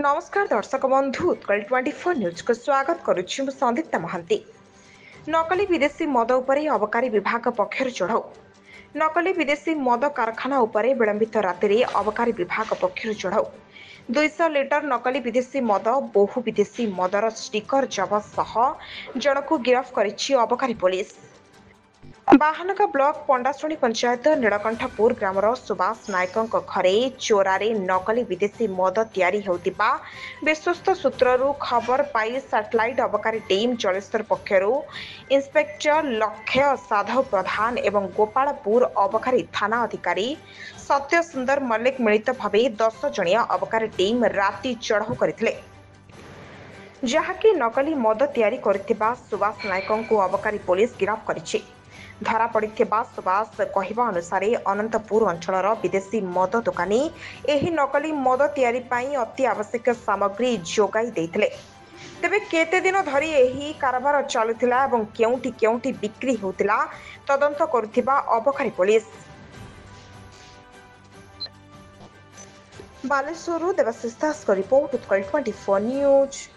नमस्कार दर्शक बंधु उत्कल 24 न्यूज को स्वागत करुच्ची मु संदीप्ता महांती। नकली विदेशी मद उपरे अबकारी विभाग पक्षर चढ़ाऊ। नकली विदेशी मद कारखाना उपरे विलंबित राति अबकारी विभाग पक्षर चढ़ाऊ। 200 लिटर नकली विदेशी मद बहु विदेशी मदर स्टिकर जबत सह जनकु गिरफ करिछि अबकारी पुलिस। बाहानगा ब्लॉक पंडाशुणी पंचायत नीलकंठपुर ग्रामर सुभाष नायकों घरे चोरारे नकली विदेशी मद तैयारी होतिबा विश्वस्त सूत्ररू खबर पाई सैटेलाइट अबकारी टीम जलेश्वर पक्षरु इंस्पेक्टर लक्ष्य साधव प्रधान एवं गोपालपुर अबकारी थाना अधिकारी सत्य सुंदर मल्लिक मिलित भावे 10 जणिया अबकारी टीम राति चढ़ाऊ करथिले, जहाँकि नकली मद तैयारी करथिबा सुभाष नायकों को अबकारी पुलिस गिरफ करिछि। धरा पड़िथिबा सुभाष कहवा अनुसार अनंतपुर अंचलर विदेशी मद दोकानी एही नकली मद तैयारी पाई अति आवश्यक सामग्री जोगाई देथिले। तेबे केते दिन धरी एही कारबार चलुथिला एवं केउंठी केउंठी बिक्री होतिला तदंत करुथिबा अबकारी पुलिस। बालेश्वरु देवाशिष दासको रिपोर्ट उत्कल 24 न्यूज।